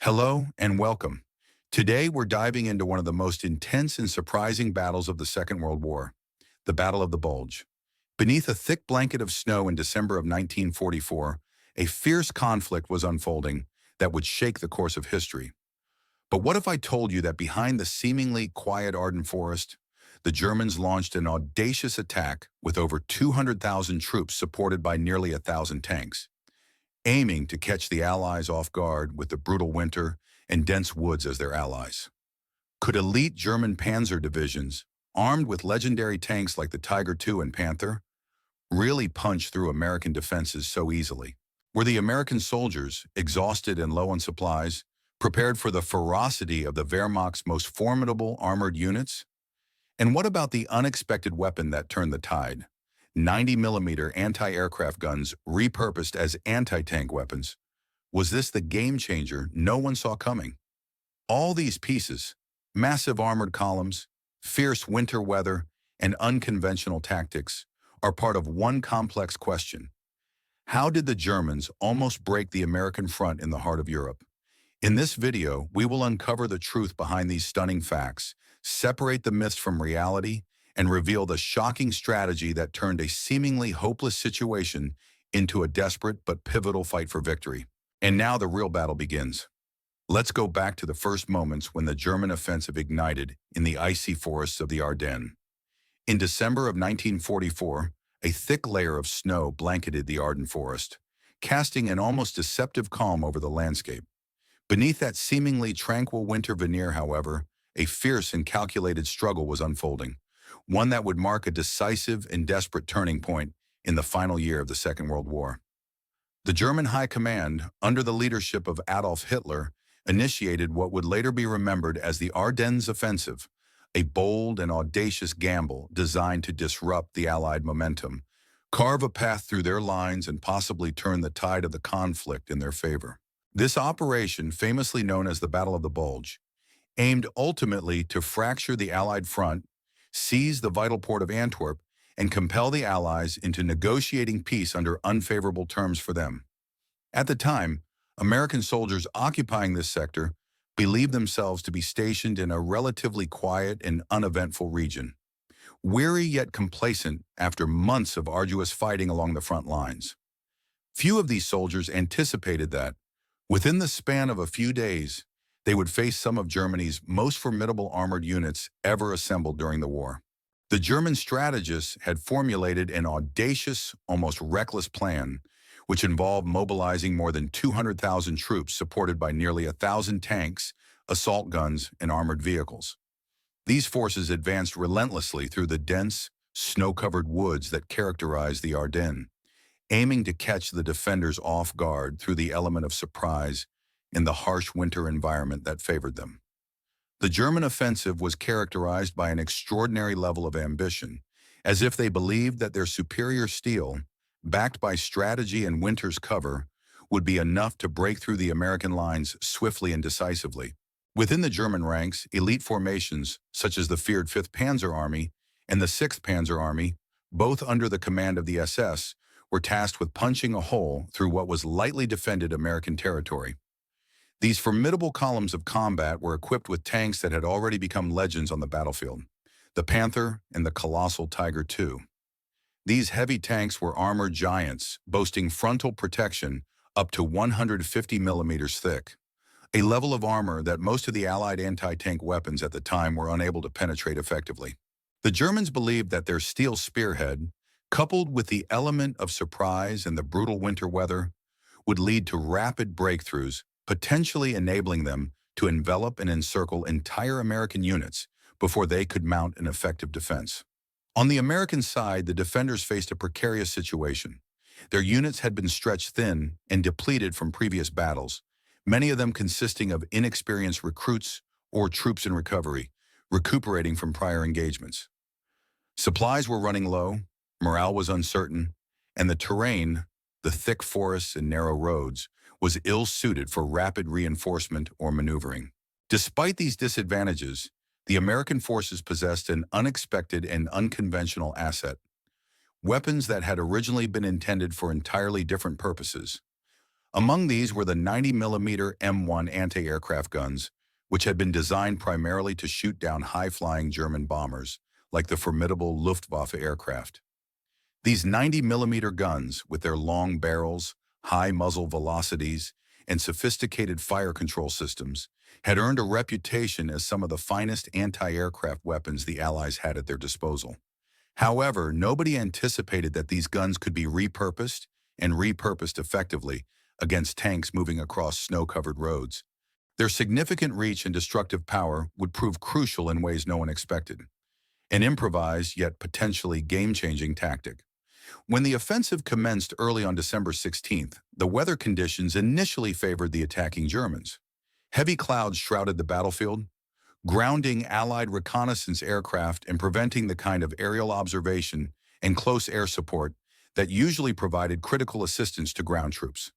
Hello and welcome. Today we're diving into one of the most intense and surprising battles of the Second World War, the Battle of the Bulge. Beneath a thick blanket of snow in December of 1944, a fierce conflict was unfolding that would shake the course of history. But what if I told you that behind the seemingly quiet Arden Forest, the Germans launched an audacious attack with over 200,000 troops supported by nearly 1,000 tanks, aiming to catch the Allies off guard with the brutal winter and dense woods as their allies? Could elite German panzer divisions, armed with legendary tanks like the Tiger II and Panther, really punch through American defenses so easily? Were the American soldiers, exhausted and low on supplies, prepared for the ferocity of the Wehrmacht's most formidable armored units? And what about the unexpected weapon that turned the tide? 90mm anti-aircraft guns repurposed as anti-tank weapons. Was this the game changer no one saw coming? All these pieces, massive armored columns, fierce winter weather, and unconventional tactics, are part of one complex question. How did the Germans almost break the American front in the heart of Europe? In this video, we will uncover the truth behind these stunning facts, separate the myths from reality, and reveal the shocking strategy that turned a seemingly hopeless situation into a desperate but pivotal fight for victory. And now the real battle begins. Let's go back to the first moments when the German offensive ignited in the icy forests of the Ardennes. In December of 1944, a thick layer of snow blanketed the Arden Forest, casting an almost deceptive calm over the landscape. Beneath that seemingly tranquil winter veneer, however, a fierce and calculated struggle was unfolding, one that would mark a decisive and desperate turning point in the final year of the Second World War. The German High Command, under the leadership of Adolf Hitler, initiated what would later be remembered as the Ardennes Offensive, a bold and audacious gamble designed to disrupt the Allied momentum, carve a path through their lines, and possibly turn the tide of the conflict in their favor. This operation, famously known as the Battle of the Bulge, aimed ultimately to fracture the Allied front, seize the vital port of Antwerp, and compel the Allies into negotiating peace under unfavorable terms for them. At the time, American soldiers occupying this sector believed themselves to be stationed in a relatively quiet and uneventful region, weary yet complacent after months of arduous fighting along the front lines. Few of these soldiers anticipated that, within the span of a few days, they would face some of Germany's most formidable armored units ever assembled during the war. The German strategists had formulated an audacious, almost reckless plan, which involved mobilizing more than 200,000 troops supported by nearly 1,000 tanks, assault guns, and armored vehicles. These forces advanced relentlessly through the dense, snow-covered woods that characterized the Ardennes, aiming to catch the defenders off guard through the element of surprise in the harsh winter environment that favored them. The German offensive was characterized by an extraordinary level of ambition, as if they believed that their superior steel, backed by strategy and winter's cover, would be enough to break through the American lines swiftly and decisively. Within the German ranks, elite formations, such as the feared 5th Panzer Army and the 6th Panzer Army, both under the command of the SS, were tasked with punching a hole through what was lightly defended American territory. These formidable columns of combat were equipped with tanks that had already become legends on the battlefield, the Panther and the colossal Tiger II. These heavy tanks were armored giants, boasting frontal protection up to 150 millimeters thick, a level of armor that most of the Allied anti-tank weapons at the time were unable to penetrate effectively. The Germans believed that their steel spearhead, coupled with the element of surprise and the brutal winter weather, would lead to rapid breakthroughs, potentially enabling them to envelop and encircle entire American units before they could mount an effective defense. On the American side, the defenders faced a precarious situation. Their units had been stretched thin and depleted from previous battles, many of them consisting of inexperienced recruits or troops in recovery, recuperating from prior engagements. Supplies were running low, morale was uncertain, and the terrain, the thick forests and narrow roads, was ill-suited for rapid reinforcement or maneuvering. Despite these disadvantages, the American forces possessed an unexpected and unconventional asset: weapons that had originally been intended for entirely different purposes. Among these were the 90mm M1 anti-aircraft guns, which had been designed primarily to shoot down high-flying German bombers, like the formidable Luftwaffe aircraft. These 90mm guns, with their long barrels, high muzzle velocities, and sophisticated fire control systems, had earned a reputation as some of the finest anti-aircraft weapons the Allies had at their disposal. However, nobody anticipated that these guns could be repurposed effectively against tanks moving across snow-covered roads. Their significant reach and destructive power would prove crucial in ways no one expected. An improvised, yet potentially game-changing tactic. When the offensive commenced early on December 16th, the weather conditions initially favored the attacking Germans. Heavy clouds shrouded the battlefield, grounding Allied reconnaissance aircraft and preventing the kind of aerial observation and close air support that usually provided critical assistance to ground troops.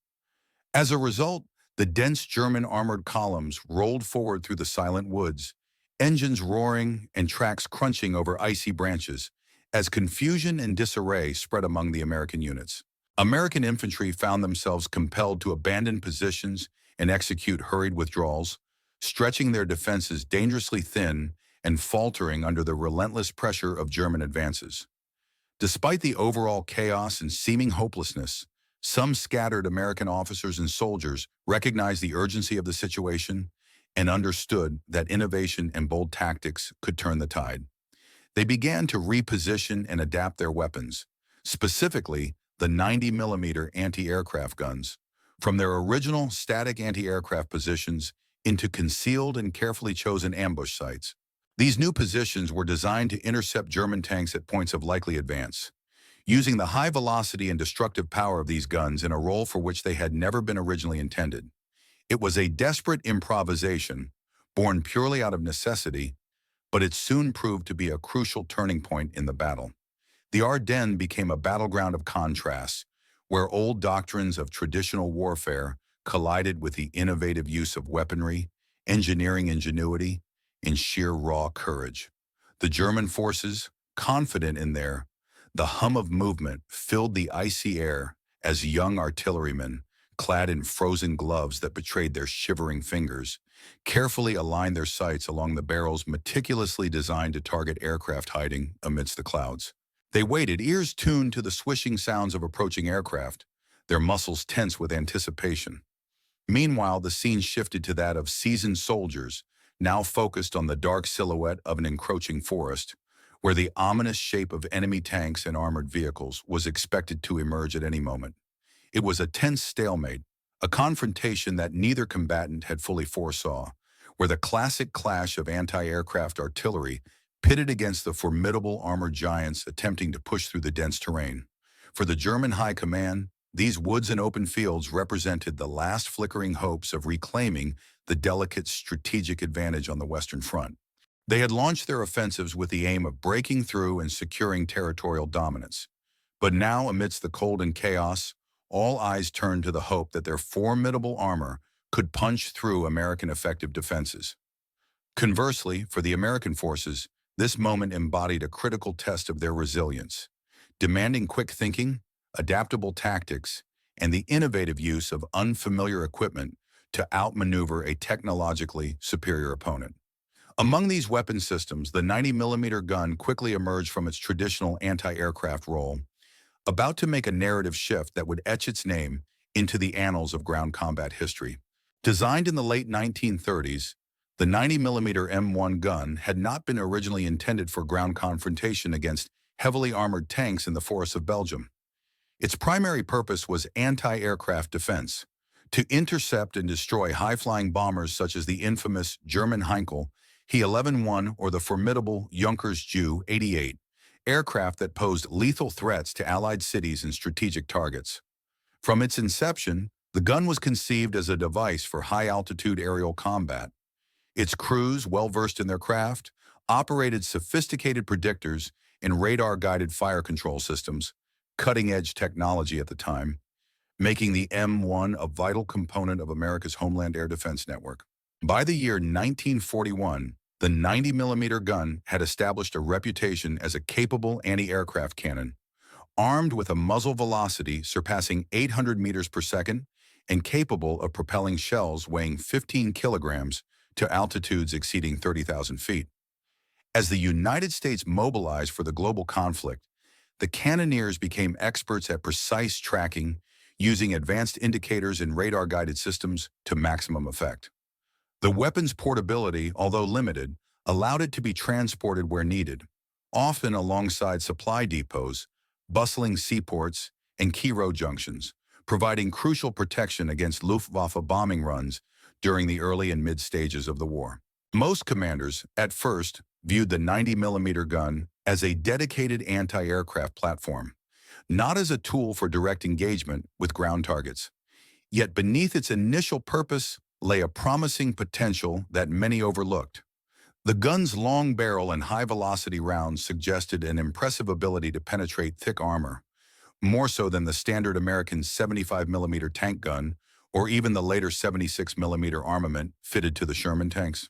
As a result, the dense German armored columns rolled forward through the silent woods, engines roaring and tracks crunching over icy branches, as confusion and disarray spread among the American units. American infantry found themselves compelled to abandon positions and execute hurried withdrawals, stretching their defenses dangerously thin and faltering under the relentless pressure of German advances. Despite the overall chaos and seeming hopelessness, some scattered American officers and soldiers recognized the urgency of the situation and understood that innovation and bold tactics could turn the tide. They began to reposition and adapt their weapons, specifically the 90mm anti-aircraft guns, from their original static anti-aircraft positions into concealed and carefully chosen ambush sites. These new positions were designed to intercept German tanks at points of likely advance, using the high velocity and destructive power of these guns in a role for which they had never been originally intended. It was a desperate improvisation, born purely out of necessity, but it soon proved to be a crucial turning point in the battle. The Ardennes became a battleground of contrasts, where old doctrines of traditional warfare collided with the innovative use of weaponry, engineering ingenuity, and sheer raw courage. The German forces, confident in the hum of movement filled the icy air as young artillerymen, clad in frozen gloves that betrayed their shivering fingers, carefully aligned their sights along the barrels meticulously designed to target aircraft hiding amidst the clouds. They waited, ears tuned to the swishing sounds of approaching aircraft, their muscles tense with anticipation. Meanwhile, the scene shifted to that of seasoned soldiers, now focused on the dark silhouette of an encroaching forest, where the ominous shape of enemy tanks and armored vehicles was expected to emerge at any moment. It was a tense stalemate, a confrontation that neither combatant had fully foresaw, where the classic clash of anti-aircraft artillery pitted against the formidable armored giants attempting to push through the dense terrain. For the German high command, these woods and open fields represented the last flickering hopes of reclaiming the delicate strategic advantage on the Western Front. They had launched their offensives with the aim of breaking through and securing territorial dominance. But now, amidst the cold and chaos, all eyes turned to the hope that their formidable armor could punch through American effective defenses. Conversely, for the American forces, this moment embodied a critical test of their resilience, demanding quick thinking, adaptable tactics, and the innovative use of unfamiliar equipment to outmaneuver a technologically superior opponent. Among these weapon systems, the 90mm gun quickly emerged from its traditional anti-aircraft role, about to make a narrative shift that would etch its name into the annals of ground combat history. Designed in the late 1930s, the 90mm M1 gun had not been originally intended for ground confrontation against heavily armored tanks in the forests of Belgium. Its primary purpose was anti-aircraft defense, to intercept and destroy high-flying bombers such as the infamous German Heinkel He-11-1 or the formidable Junkers Ju-88, aircraft that posed lethal threats to Allied cities and strategic targets. From its inception, the gun was conceived as a device for high-altitude aerial combat. Its crews, well-versed in their craft, operated sophisticated predictors and radar-guided fire control systems, cutting-edge technology at the time, making the M1 a vital component of America's homeland air defense network. By the year 1941, the 90mm gun had established a reputation as a capable anti-aircraft cannon, armed with a muzzle velocity surpassing 800 meters per second and capable of propelling shells weighing 15 kilograms to altitudes exceeding 30,000 feet. As the United States mobilized for the global conflict, the cannoneers became experts at precise tracking, using advanced indicators and radar-guided systems to maximum effect. The weapon's portability, although limited, allowed it to be transported where needed, often alongside supply depots, bustling seaports, and key road junctions, providing crucial protection against Luftwaffe bombing runs during the early and mid stages of the war. Most commanders, at first, viewed the 90mm gun as a dedicated anti-aircraft platform, not as a tool for direct engagement with ground targets. Yet beneath its initial purpose lay a promising potential that many overlooked. The gun's long barrel and high-velocity rounds suggested an impressive ability to penetrate thick armor, more so than the standard American 75mm tank gun or even the later 76mm armament fitted to the Sherman tanks.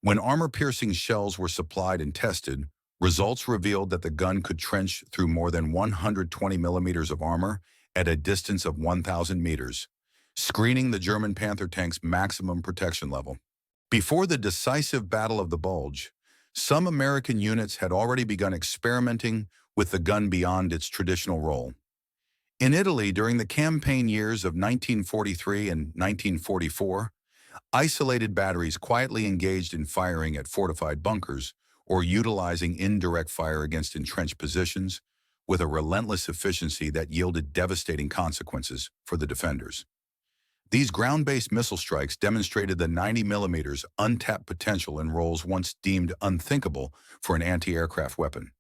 When armor-piercing shells were supplied and tested, results revealed that the gun could trench through more than 120 millimeters of armor at a distance of 1,000 meters, screening the German Panther tank's maximum protection level. Before the decisive Battle of the Bulge, some American units had already begun experimenting with the gun beyond its traditional role. In Italy, during the campaign years of 1943 and 1944, isolated batteries quietly engaged in firing at fortified bunkers or utilizing indirect fire against entrenched positions with a relentless efficiency that yielded devastating consequences for the defenders. These ground-based missile strikes demonstrated the 90mm's untapped potential in roles once deemed unthinkable for an anti-aircraft weapon.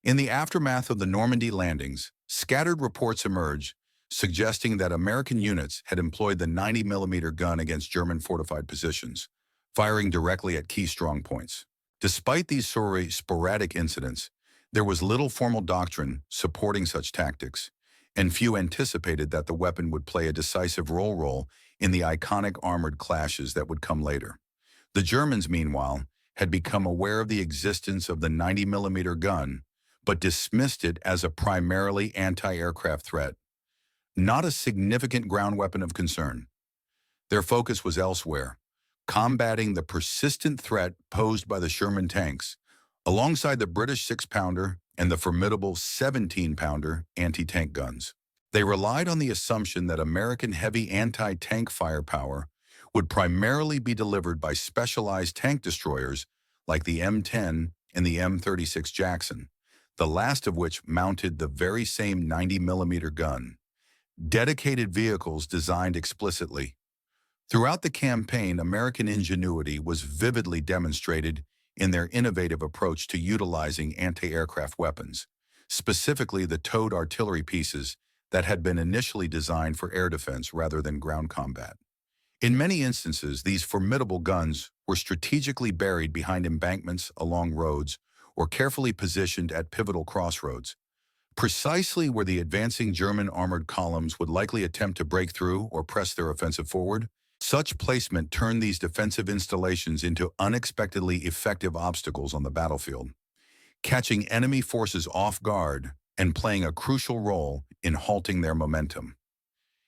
In the aftermath of the Normandy landings, scattered reports emerged suggesting that American units had employed the 90mm gun against German fortified positions, firing directly at key strong points. Despite these sporadic incidents, there was little formal doctrine supporting such tactics, and few anticipated that the weapon would play a decisive role in the iconic armored clashes that would come later. The Germans, meanwhile, had become aware of the existence of the 90mm gun, but dismissed it as a primarily anti-aircraft threat, not a significant ground weapon of concern. Their focus was elsewhere, combating the persistent threat posed by the Sherman tanks, alongside the British 6-pounder and the formidable 17-pounder anti-tank guns. They relied on the assumption that American heavy anti-tank firepower would primarily be delivered by specialized tank destroyers like the M10 and the M36 Jackson, the last of which mounted the very same 90mm gun. Dedicated vehicles designed explicitly. Throughout the campaign, American ingenuity was vividly demonstrated in their innovative approach to utilizing anti-aircraft weapons, specifically the towed artillery pieces that had been initially designed for air defense rather than ground combat. In many instances, these formidable guns were strategically buried behind embankments along roads or carefully positioned at pivotal crossroads, precisely where the advancing German armored columns would likely attempt to break through or press their offensive forward. Such placement turned these defensive installations into unexpectedly effective obstacles on the battlefield, catching enemy forces off guard and playing a crucial role in halting their momentum.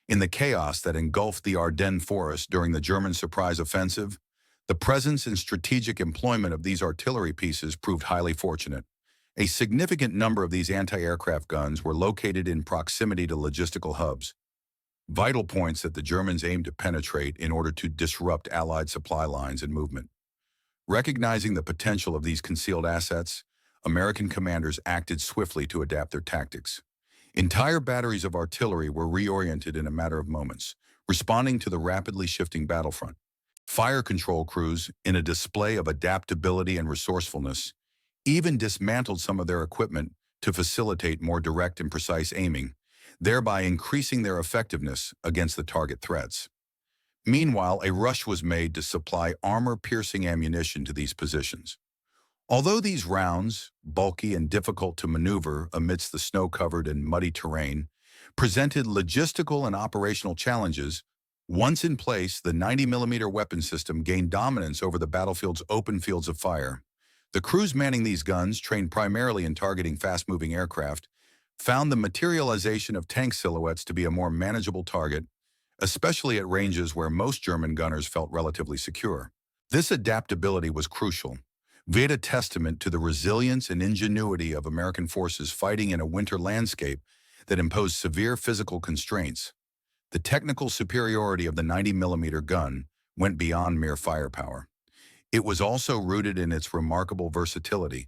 In the chaos that engulfed the Arden Forest during the German surprise offensive, the presence and strategic employment of these artillery pieces proved highly fortunate. A significant number of these anti-aircraft guns were located in proximity to logistical hubs, vital points that the Germans aimed to penetrate in order to disrupt Allied supply lines and movement. Recognizing the potential of these concealed assets, American commanders acted swiftly to adapt their tactics. Entire batteries of artillery were reoriented in a matter of moments, responding to the rapidly shifting battlefront. Fire control crews, in a display of adaptability and resourcefulness, even dismantled some of their equipment to facilitate more direct and precise aiming, thereby increasing their effectiveness against the target threats. Meanwhile, a rush was made to supply armor-piercing ammunition to these positions. Although these rounds, bulky and difficult to maneuver amidst the snow-covered and muddy terrain, presented logistical and operational challenges, once in place, the 90mm weapon system gained dominance over the battlefield's open fields of fire. The crews manning these guns, trained primarily in targeting fast-moving aircraft, found the materialization of tank silhouettes to be a more manageable target, especially at ranges where most German gunners felt relatively secure. This adaptability was crucial, viewed a testament to the resilience and ingenuity of American forces fighting in a winter landscape that imposed severe physical constraints. The technical superiority of the 90mm gun went beyond mere firepower. It was also rooted in its remarkable versatility.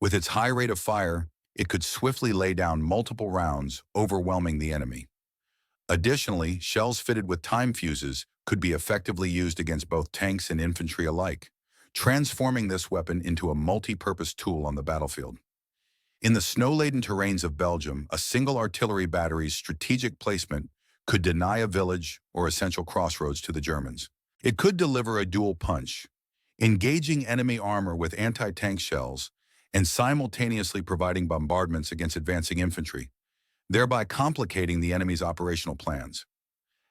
With its high rate of fire, it could swiftly lay down multiple rounds, overwhelming the enemy. Additionally, shells fitted with time fuses could be effectively used against both tanks and infantry alike, transforming this weapon into a multi-purpose tool on the battlefield. In the snow-laden terrains of Belgium, a single artillery battery's strategic placement could deny a village or essential crossroads to the Germans. It could deliver a dual punch, engaging enemy armor with anti-tank shells and simultaneously providing bombardments against advancing infantry, thereby complicating the enemy's operational plans.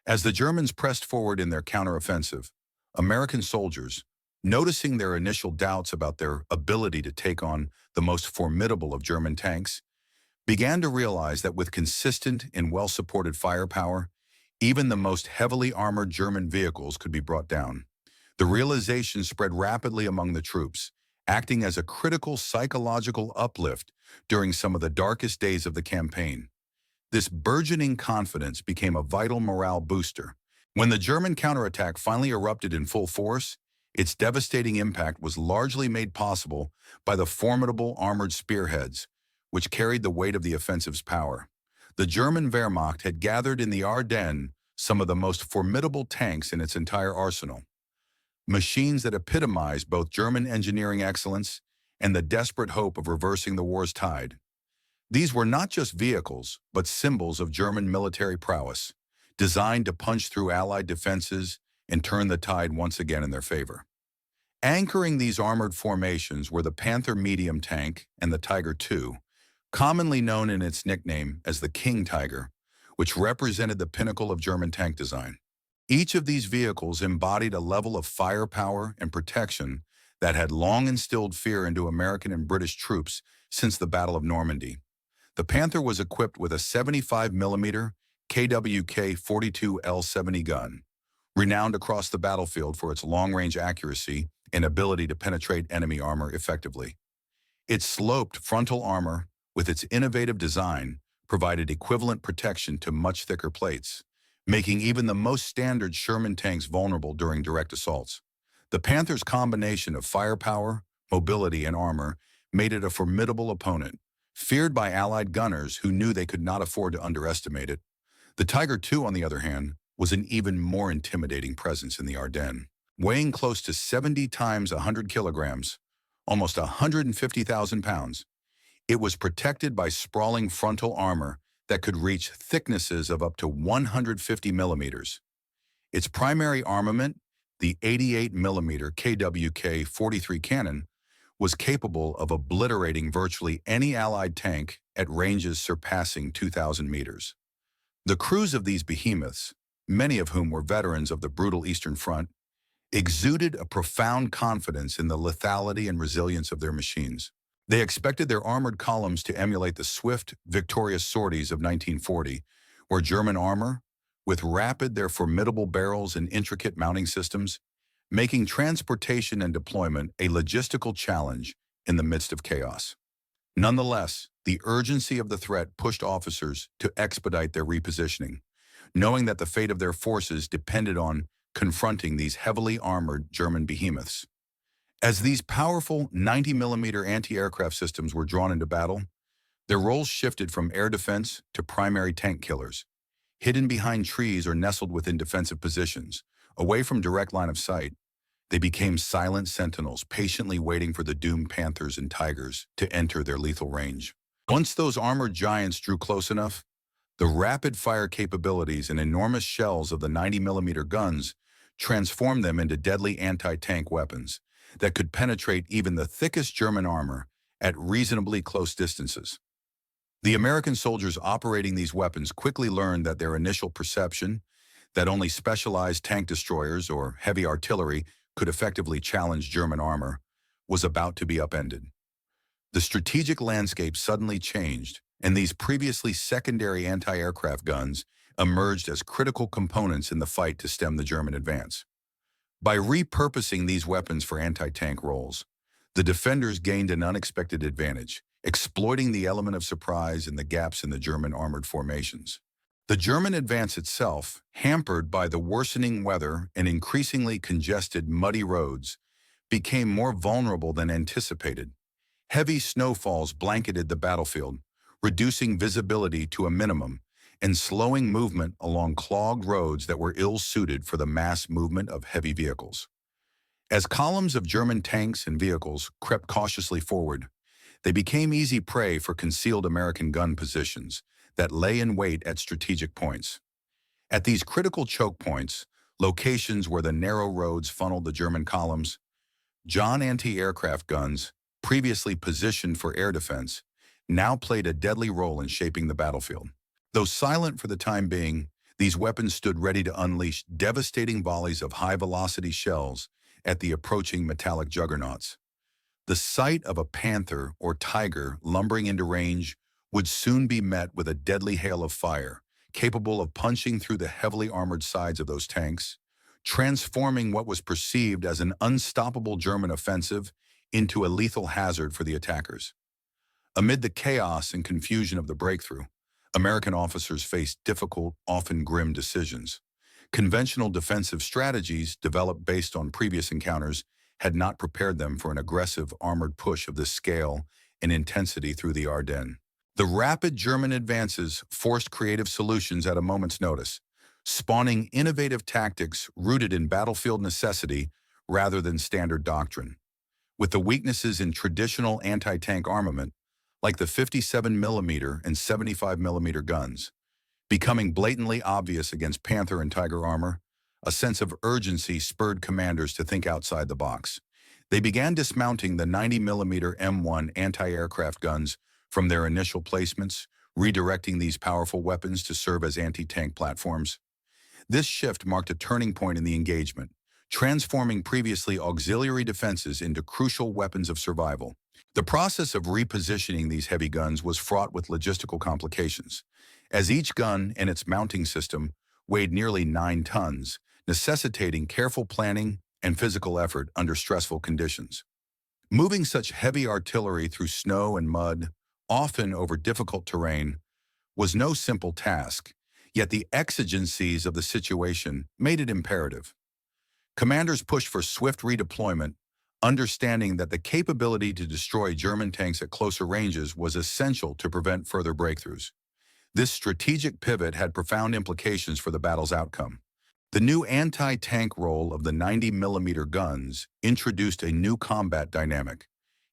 As the Germans pressed forward in their counteroffensive, American soldiers, noticing their initial doubts about their ability to take on the most formidable of German tanks, began to realize that with consistent and well-supported firepower, even the most heavily armored German vehicles could be brought down. The realization spread rapidly among the troops, acting as a critical psychological uplift during some of the darkest days of the campaign. This burgeoning confidence became a vital morale booster. When the German counterattack finally erupted in full force, its devastating impact was largely made possible by the formidable armored spearheads, which carried the weight of the offensive's power. The German Wehrmacht had gathered in the Ardennes some of the most formidable tanks in its entire arsenal, machines that epitomized both German engineering excellence and the desperate hope of reversing the war's tide. These were not just vehicles, but symbols of German military prowess, designed to punch through Allied defenses and turn the tide once again in their favor. Anchoring these armored formations were the Panther medium tank and the Tiger II, commonly known in its nickname as the King Tiger, which represented the pinnacle of German tank design. Each of these vehicles embodied a level of firepower and protection that had long instilled fear into American and British troops since the Battle of Normandy. The Panther was equipped with a 75mm KWK 42L70 gun, renowned across the battlefield for its long-range accuracy and ability to penetrate enemy armor effectively. Its sloped frontal armor, with its innovative design, provided equivalent protection to much thicker plates, making even the most standard Sherman tanks vulnerable during direct assaults. The Panther's combination of firepower, mobility, and armor made it a formidable opponent, feared by Allied gunners who knew they could not afford to underestimate it. The Tiger II, on the other hand, was an even more intimidating presence in the Ardennes. Weighing close to 70 times 100 kilograms, almost 150,000 pounds, it was protected by sprawling frontal armor that could reach thicknesses of up to 150 millimeters. Its primary armament, the 88mm KWK 43 cannon, was capable of obliterating virtually any Allied tank at ranges surpassing 2,000 meters. The crews of these behemoths, many of whom were veterans of the brutal Eastern Front, exuded a profound confidence in the lethality and resilience of their machines. They expected their armored columns to emulate the swift, victorious sorties of 1940, where German armor, with their formidable barrels and intricate mounting systems, making transportation and deployment a logistical challenge in the midst of chaos. Nonetheless, the urgency of the threat pushed officers to expedite their repositioning, knowing that the fate of their forces depended on confronting these heavily armored German behemoths. As these powerful 90mm anti-aircraft systems were drawn into battle, their roles shifted from air defense to primary tank killers, hidden behind trees or nestled within defensive positions, away from direct line of sight. They became silent sentinels, patiently waiting for the doomed Panthers and Tigers to enter their lethal range. Once those armored giants drew close enough, the rapid-fire capabilities and enormous shells of the 90mm guns transformed them into deadly anti-tank weapons that could penetrate even the thickest German armor at reasonably close distances. The American soldiers operating these weapons quickly learned that their initial perception, that only specialized tank destroyers or heavy artillery could effectively challenge German armor, was about to be upended. The strategic landscape suddenly changed, and these previously secondary anti-aircraft guns emerged as critical components in the fight to stem the German advance. By repurposing these weapons for anti-tank roles, the defenders gained an unexpected advantage, exploiting the element of surprise and the gaps in the German armored formations. The German advance itself, hampered by the worsening weather and increasingly congested muddy roads, became more vulnerable than anticipated. Heavy snowfalls blanketed the battlefield, reducing visibility to a minimum and slowing movement along clogged roads that were ill-suited for the mass movement of heavy vehicles. As columns of German tanks and vehicles crept cautiously forward, they became easy prey for concealed American gun positions that lay in wait at strategic points. At these critical choke points, locations where the narrow roads funneled the German columns, John anti-aircraft guns, previously positioned for air defense, now played a deadly role in shaping the battlefield. Though silent for the time being, these weapons stood ready to unleash devastating volleys of high-velocity shells at the approaching metallic juggernauts. The sight of a Panther or Tiger lumbering into range would soon be met with a deadly hail of fire, capable of punching through the heavily armored sides of those tanks, transforming what was perceived as an unstoppable German offensive into a lethal hazard for the attackers. Amid the chaos and confusion of the breakthrough, American officers faced difficult, often grim decisions. Conventional defensive strategies developed based on previous encounters had not prepared them for an aggressive armored push of this scale and intensity through the Ardennes. The rapid German advances forced creative solutions at a moment's notice, spawning innovative tactics rooted in battlefield necessity rather than standard doctrine. With the weaknesses in traditional anti-tank armament, like the 57mm and 75mm guns, becoming blatantly obvious against Panther and Tiger armor, a sense of urgency spurred commanders to think outside the box. They began dismounting the 90mm M1 anti-aircraft guns from their initial placements, redirecting these powerful weapons to serve as anti-tank platforms. This shift marked a turning point in the engagement, transforming previously auxiliary defenses into crucial weapons of survival. The process of repositioning these heavy guns was fraught with logistical complications, as each gun and its mounting system weighed nearly 9 tons, necessitating careful planning and physical effort under stressful conditions. Moving such heavy artillery through snow and mud, often over difficult terrain, was no simple task, yet the exigencies of the situation made it imperative. Commanders pushed for swift redeployment, understanding that the capability to destroy German tanks at closer ranges was essential to prevent further breakthroughs. This strategic pivot had profound implications for the battle's outcome. The new anti-tank role of the 90mm guns introduced a new combat dynamic,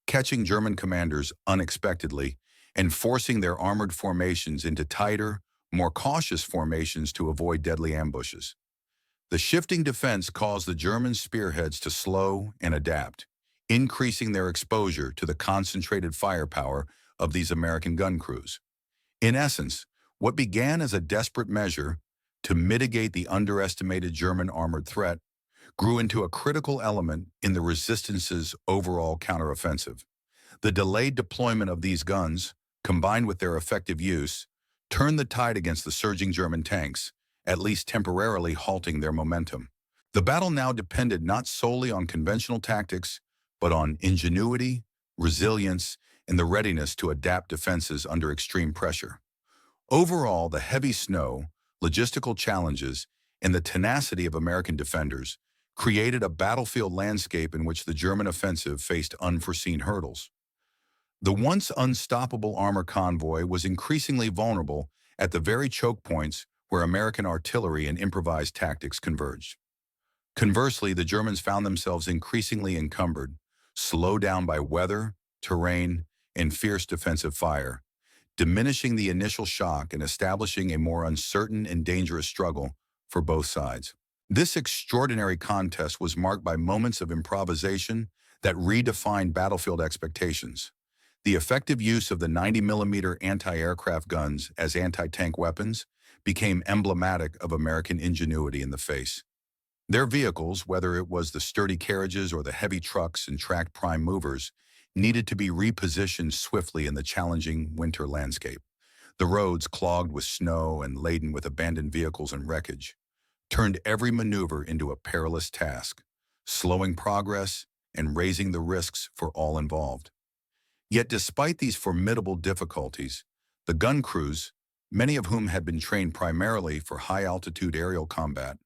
catching German commanders unexpectedly and forcing their armored formations into tighter, more cautious formations to avoid deadly ambushes. The shifting defense caused the German spearheads to slow and adapt, increasing their exposure to the concentrated firepower of these American gun crews. In essence, what began as a desperate measure to mitigate the underestimated German armored threat grew into a critical element in the resistance's overall counteroffensive. The delayed deployment of these guns, combined with their effective use, turned the tide against the surging German tanks, at least temporarily halting their momentum. The battle now depended not solely on conventional tactics, but on ingenuity, resilience, and the readiness to adapt defenses under extreme pressure. Overall, the heavy snow, logistical challenges, and the tenacity of American defenders created a battlefield landscape in which the German offensive faced unforeseen hurdles. The once unstoppable armor convoy was increasingly vulnerable at the very choke points where American artillery and improvised tactics converged. Conversely, the Germans found themselves increasingly encumbered, slowed down by weather, terrain, and fierce defensive fire, diminishing the initial shock and establishing a more uncertain and dangerous struggle for both sides. This extraordinary contest was marked by moments of improvisation that redefined battlefield expectations. The effective use of the 90mm anti-aircraft guns as anti-tank weapons became emblematic of American ingenuity in the face. Their vehicles, whether it was the sturdy carriages or the heavy trucks and tracked prime movers, needed to be repositioned swiftly in the challenging winter landscape. The roads, clogged with snow and laden with abandoned vehicles and wreckage, turned every maneuver into a perilous task, slowing progress and raising the risks for all involved. Yet despite these formidable difficulties, the gun crews, many of whom had been trained primarily for high-altitude aerial combat,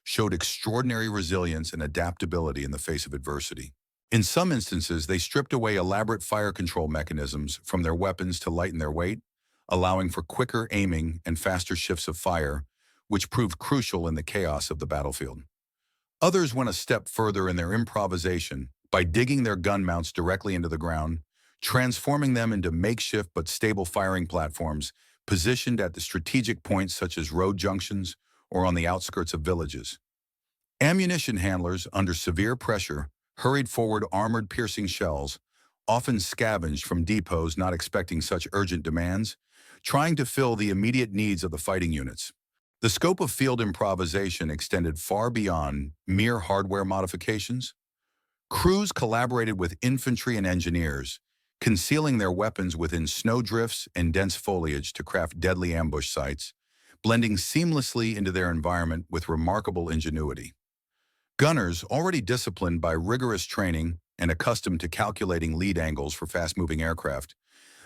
showed extraordinary resilience and adaptability in the face of adversity. In some instances, they stripped away elaborate fire control mechanisms from their weapons to lighten their weight, allowing for quicker aiming and faster shifts of fire, which proved crucial in the chaos of the battlefield. Others went a step further in their improvisation by digging their gun mounts directly into the ground, transforming them into makeshift but stable firing platforms positioned at the strategic points such as road junctions or on the outskirts of villages. Ammunition handlers, under severe pressure, hurried forward armored piercing shells, often scavenged from depots not expecting such urgent demands, trying to fill the immediate needs of the fighting units. The scope of field improvisation extended far beyond mere hardware modifications. Crews collaborated with infantry and engineers, concealing their weapons within snowdrifts and dense foliage to craft deadly ambush sites, blending seamlessly into their environment with remarkable ingenuity. Gunners, already disciplined by rigorous training and accustomed to calculating lead angles for fast-moving aircraft,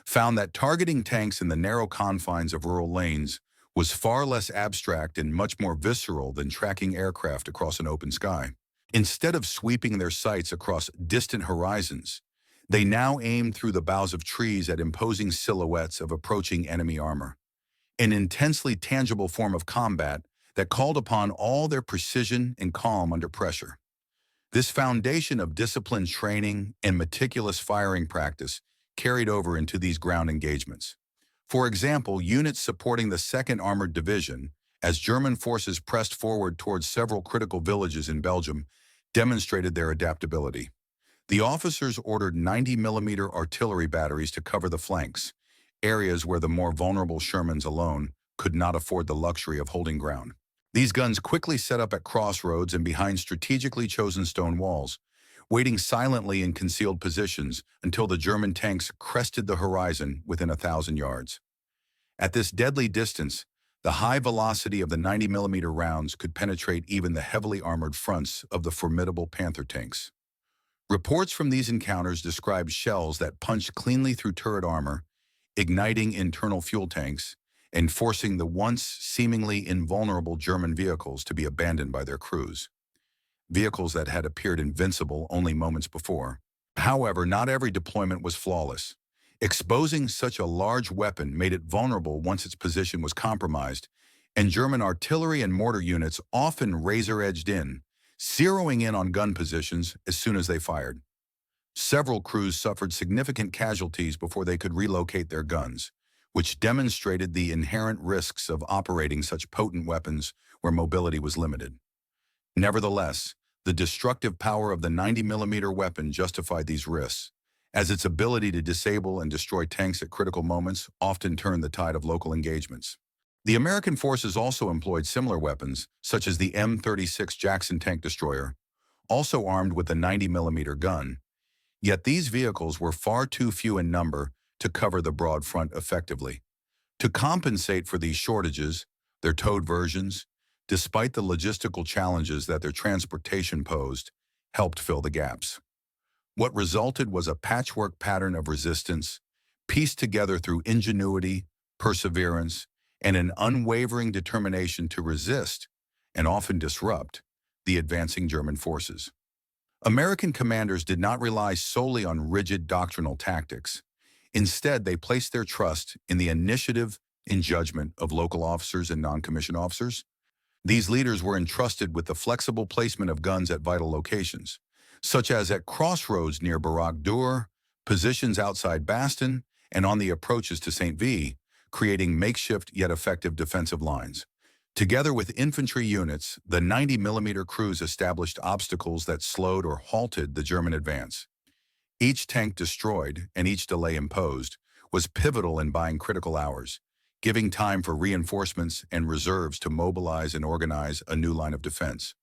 found that targeting tanks in the narrow confines of rural lanes was far less abstract and much more visceral than tracking aircraft across an open sky. Instead of sweeping their sights across distant horizons, they now aimed through the boughs of trees at imposing silhouettes of approaching enemy armor, an intensely tangible form of combat that called upon all their precision and calm under pressure. This foundation of disciplined training and meticulous firing practice carried over into these ground engagements. For example, units supporting the 2nd Armored Division, as German forces pressed forward towards several critical villages in Belgium, demonstrated their adaptability. The officers ordered 90mm artillery batteries to cover the flanks, areas where the more vulnerable Shermans alone could not afford the luxury of holding ground. These guns quickly set up at crossroads and behind strategically chosen stone walls, waiting silently in concealed positions until the German tanks crested the horizon within 1,000 yards. At this deadly distance, the high velocity of the 90mm rounds could penetrate even the heavily armored fronts of the formidable Panther tanks. Reports from these encounters described shells that punched cleanly through turret armor, igniting internal fuel tanks, and forcing the once seemingly invulnerable German vehicles to be abandoned by their crews. Vehicles that had appeared invincible only moments before. However, not every deployment was flawless. Exposing such a large weapon made it vulnerable once its position was compromised, and German artillery and mortar units often razor-edged in, zeroing in on gun positions as soon as they fired. Several crews suffered significant casualties before they could relocate their guns, which demonstrated the inherent risks of operating such potent weapons where mobility was limited. Nevertheless, the destructive power of the 90mm weapon justified these risks, as its ability to disable and destroy tanks at critical moments often turned the tide of local engagements. The American forces also employed similar weapons, such as the M36 Jackson tank destroyer, also armed with a 90mm gun, yet these vehicles were far too few in number to cover the broad front effectively. To compensate for these shortages, their towed versions, despite the logistical challenges that their transportation posed, helped fill the gaps. What resulted was a patchwork pattern of resistance, pieced together through ingenuity, perseverance, and an unwavering determination to resist, and often disrupt, the advancing German forces. American commanders did not rely solely on rigid doctrinal tactics. Instead, they placed their trust in the initiative and judgment of local officers and non-commissioned officers. These leaders were entrusted with the flexible placement of guns at vital locations, such as at crossroads near Barak Dur, positions outside Baston, and on the approaches to St. V, creating makeshift yet effective defensive lines. Together with infantry units, the 90mm crews established obstacles that slowed or halted the German advance. Each tank destroyed and each delay imposed was pivotal in buying critical hours, giving time for reinforcements and reserves to mobilize and organize a new line of defense.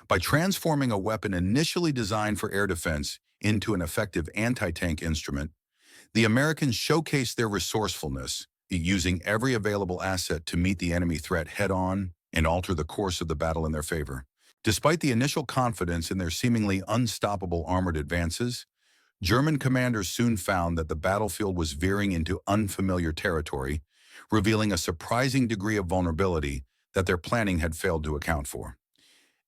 By transforming a weapon initially designed for air defense into an effective anti-tank instrument, the Americans showcased their resourcefulness, using every available asset to meet the enemy threat head-on and alter the course of the battle in their favor. Despite the initial confidence in their seemingly unstoppable armored advances, German commanders soon found that the battlefield was veering into unfamiliar territory, revealing a surprising degree of vulnerability that their planning had failed to account for.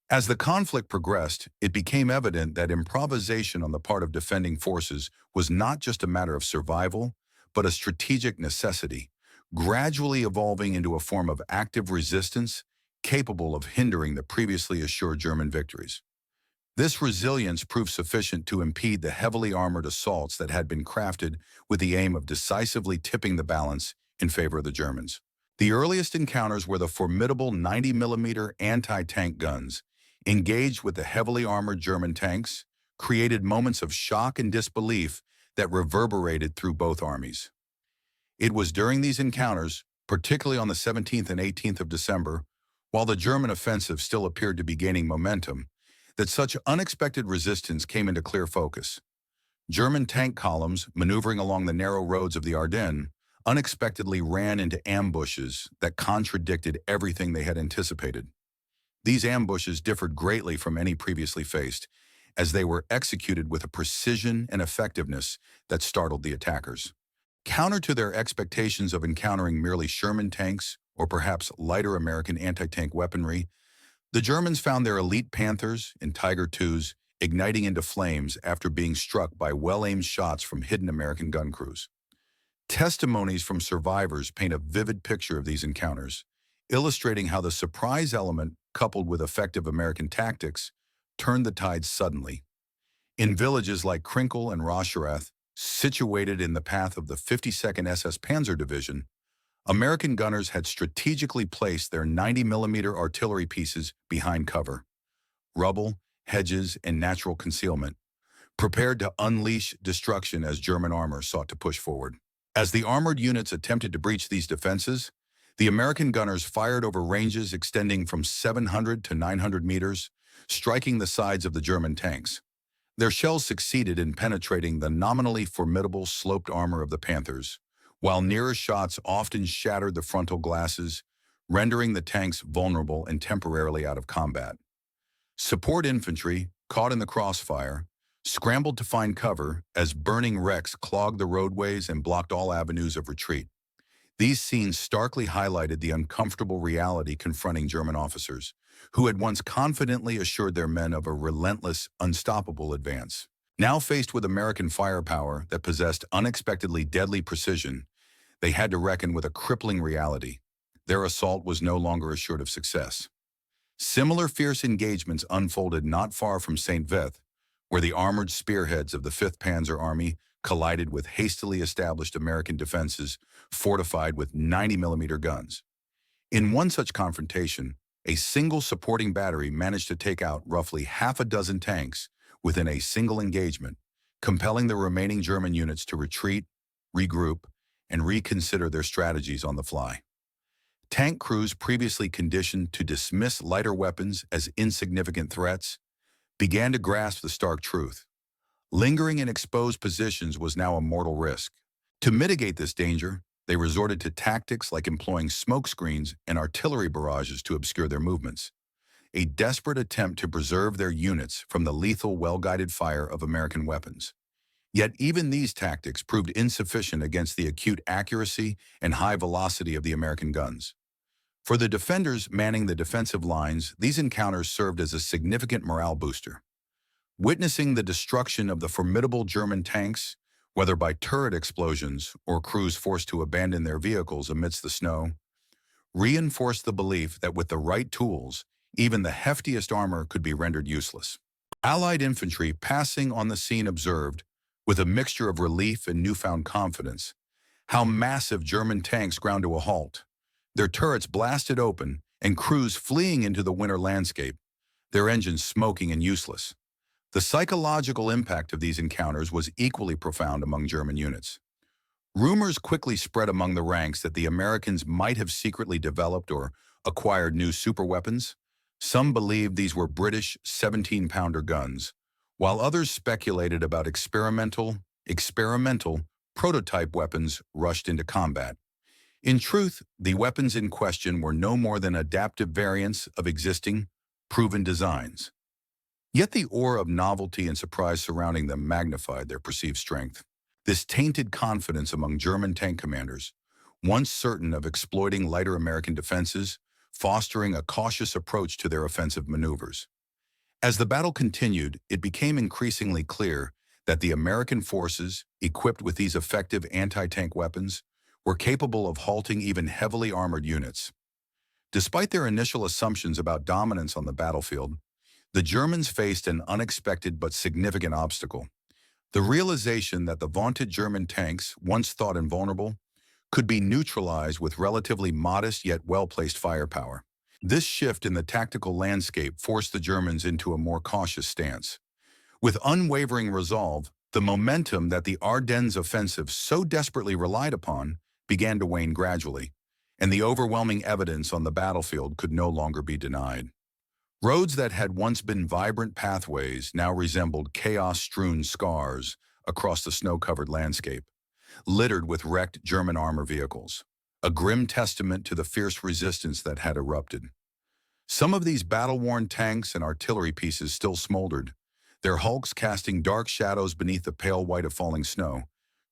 As the conflict progressed, it became evident that improvisation on the part of defending forces was not just a matter of survival, but a strategic necessity, gradually evolving into a form of active resistance capable of hindering the previously assured German victories. This resilience proved sufficient to impede the heavily armored assaults that had been crafted with the aim of decisively tipping the balance in favor of the Germans. The earliest encounters were the formidable 90mm anti-tank guns, engaged with the heavily armored German tanks, created moments of shock and disbelief that reverberated through both armies. It was during these encounters, particularly on the 17th and 18th of December, while the German offensive still appeared to be gaining momentum, that such unexpected resistance came into clear focus. German tank columns, maneuvering along the narrow roads of the Ardennes, unexpectedly ran into ambushes that contradicted everything they had anticipated. These ambushes differed greatly from any previously faced, as they were executed with a precision and effectiveness that startled the attackers. Counter to their expectations of encountering merely Sherman tanks or perhaps lighter American anti-tank weaponry, the Germans found their elite Panthers and Tiger IIs igniting into flames after being struck by well-aimed shots from hidden American gun crews. Testimonies from survivors paint a vivid picture of these encounters, illustrating how the surprise element, coupled with effective American tactics, turned the tide suddenly. In villages like Krinkel and Rosherath, situated in the path of the 52nd SS Panzer Division, American gunners had strategically placed their 90mm artillery pieces behind cover, rubble, hedges, and natural concealment, prepared to unleash destruction as German armor sought to push forward. As the armored units attempted to breach these defenses, the American gunners fired over ranges extending from 700 to 900 meters, striking the sides of the German tanks. Their shells succeeded in penetrating the nominally formidable sloped armor of the Panthers, while nearer shots often shattered the frontal glasses, rendering the tanks vulnerable and temporarily out of combat. Support infantry, caught in the crossfire, scrambled to find cover as burning wrecks clogged the roadways and blocked all avenues of retreat. These scenes starkly highlighted the uncomfortable reality confronting German officers, who had once confidently assured their men of a relentless, unstoppable advance. Now faced with American firepower that possessed unexpectedly deadly precision, they had to reckon with a crippling reality. Their assault was no longer assured of success. Similar fierce engagements unfolded not far from St. Vith, where the armored spearheads of the 5th Panzer Army collided with hastily established American defenses fortified with 90mm guns. In one such confrontation, a single supporting battery managed to take out roughly half a dozen tanks within a single engagement, compelling the remaining German units to retreat, regroup, and reconsider their strategies on the fly. Tank crews previously conditioned to dismiss lighter weapons as insignificant threats began to grasp the stark truth. Lingering in exposed positions was now a mortal risk. To mitigate this danger, they resorted to tactics like employing smoke screens and artillery barrages to obscure their movements, a desperate attempt to preserve their units from the lethal, well-guided fire of American weapons. Yet even these tactics proved insufficient against the acute accuracy and high velocity of the American guns. For the defenders manning the defensive lines, these encounters served as a significant morale booster. Witnessing the destruction of the formidable German tanks, whether by turret explosions or crews forced to abandon their vehicles amidst the snow, reinforced the belief that with the right tools, even the heftiest armor could be rendered useless. Allied infantry passing on the scene observed, with a mixture of relief and newfound confidence, how massive German tanks ground to a halt, their turrets blasted open and crews fleeing into the winter landscape, their engines smoking and useless. The psychological impact of these encounters was equally profound among German units. Rumors quickly spread among the ranks that the Americans might have secretly developed or acquired new superweapons. Some believed these were British 17-pounder guns, while others speculated about experimental prototype weapons rushed into combat. In truth, the weapons in question were no more than adaptive variants of existing, proven designs. Yet the aura of novelty and surprise surrounding them magnified their perceived strength. This tainted confidence among German tank commanders, once certain of exploiting lighter American defenses, fostering a cautious approach to their offensive maneuvers. As the battle continued, it became increasingly clear that the American forces, equipped with these effective anti-tank weapons, were capable of halting even heavily armored units. Despite their initial assumptions about dominance on the battlefield, the Germans faced an unexpected but significant obstacle: the realization that the vaunted German tanks, once thought invulnerable, could be neutralized with relatively modest yet well-placed firepower. This shift in the tactical landscape forced the Germans into a more cautious stance. With unwavering resolve, the momentum that the Ardennes offensive so desperately relied upon began to wane gradually, and the overwhelming evidence on the battlefield could no longer be denied. Roads that had once been vibrant pathways now resembled chaos-strewn scars across the snow-covered landscape, littered with wrecked German armor vehicles, a grim testament to the fierce resistance that had erupted. Some of these battle-worn tanks and artillery pieces still smoldered, their hulks casting dark shadows beneath the pale white of falling snow,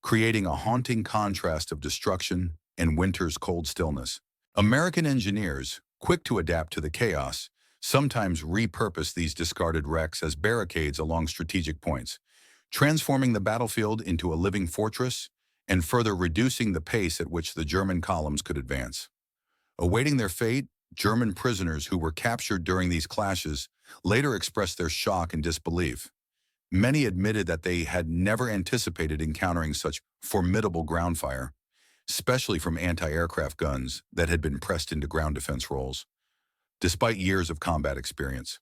creating a haunting contrast of destruction and winter's cold stillness. American engineers, quick to adapt to the chaos, sometimes repurposed these discarded wrecks as barricades along strategic points, transforming the battlefield into a living fortress and further reducing the pace at which the German columns could advance. Awaiting their fate, German prisoners who were captured during these clashes later expressed their shock and disbelief. Many admitted that they had never anticipated encountering such formidable ground fire, especially from anti-aircraft guns that had been pressed into ground defense roles. Despite years of combat experience,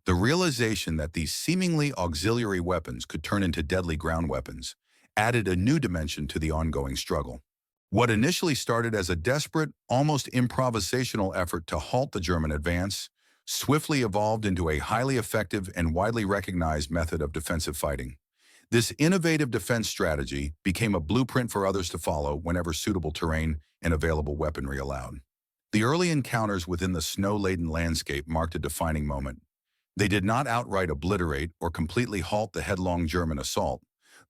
the realization that these seemingly auxiliary weapons could turn into deadly ground weapons added a new dimension to the ongoing struggle. What initially started as a desperate, almost improvisational effort to halt the German advance swiftly evolved into a highly effective and widely recognized method of defensive fighting. This innovative defense strategy became a blueprint for others to follow whenever suitable terrain and available weaponry allowed. The early encounters within the snow-laden landscape marked a defining moment. They did not outright obliterate or completely halt the headlong German assault,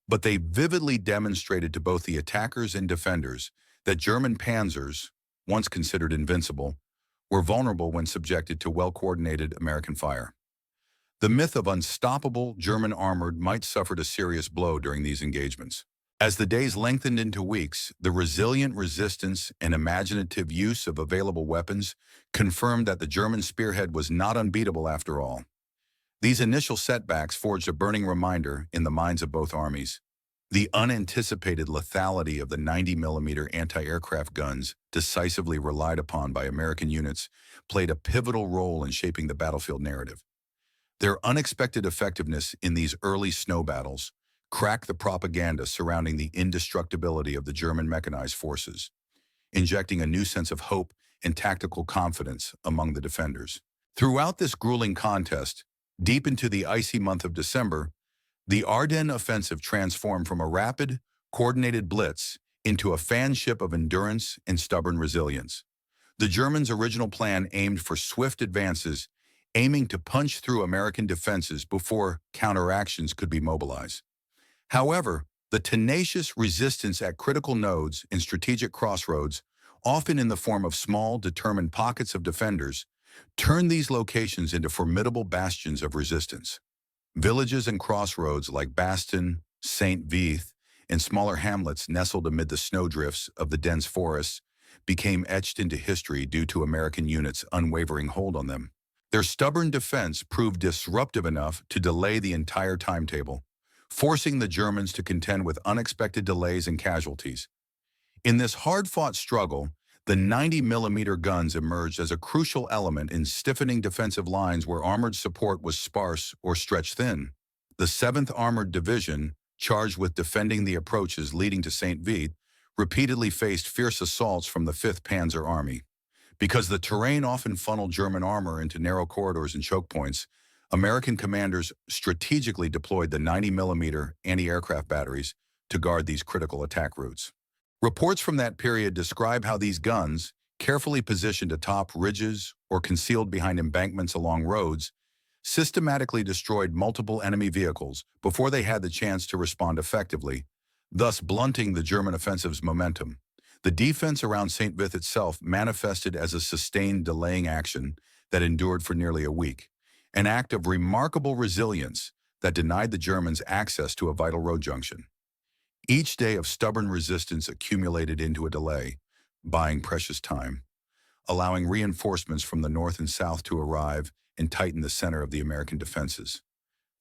but they vividly demonstrated to both the attackers and defenders that German panzers, once considered invincible, were vulnerable when subjected to well-coordinated American fire. The myth of unstoppable German armored might suffered a serious blow during these engagements. As the days lengthened into weeks, the resilient resistance and imaginative use of available weapons confirmed that the German spearhead was not unbeatable after all. These initial setbacks forged a burning reminder in the minds of both armies. The unanticipated lethality of the 90mm anti-aircraft guns, decisively relied upon by American units, played a pivotal role in shaping the battlefield narrative. Their unexpected effectiveness in these early snow battles cracked the propaganda surrounding the indestructibility of the German mechanized forces, injecting a new sense of hope and tactical confidence among the defenders. Throughout this grueling contest, deep into the icy month of December, the Ardennes offensive transformed from a rapid, coordinated blitz into a fanship of endurance and stubborn resilience. The Germans' original plan aimed for swift advances, aiming to punch through American defenses before counteractions could be mobilized. However, the tenacious resistance at critical nodes and strategic crossroads, often in the form of small, determined pockets of defenders, turned these locations into formidable bastions of resistance. Villages and crossroads like Baston, St. Vith, and smaller hamlets nestled amid the snowdrifts of the dense forests became etched into history due to American units' unwavering hold on them. Their stubborn defense proved disruptive enough to delay the entire timetable, forcing the Germans to contend with unexpected delays and casualties. In this hard-fought struggle, the 90mm guns emerged as a crucial element in stiffening defensive lines where armored support was sparse or stretched thin. The 7th Armored Division, charged with defending the approaches leading to St. Vith, repeatedly faced fierce assaults from the 5th Panzer Army. Because the terrain often funneled German armor into narrow corridors and choke points, American commanders strategically deployed the 90mm anti-aircraft batteries to guard these critical attack routes. Reports from that period describe how these guns, carefully positioned atop ridges or concealed behind embankments along roads, systematically destroyed multiple enemy vehicles before they had the chance to respond effectively, thus blunting the German offensive's momentum. The defense around St. Vith itself manifested as a sustained delaying action that endured for nearly a week, an act of remarkable resilience that denied the Germans access to a vital road junction. Each day of stubborn resistance accumulated into a delay, buying precious time, allowing reinforcements from the north and south to arrive and tighten the center of the American defenses.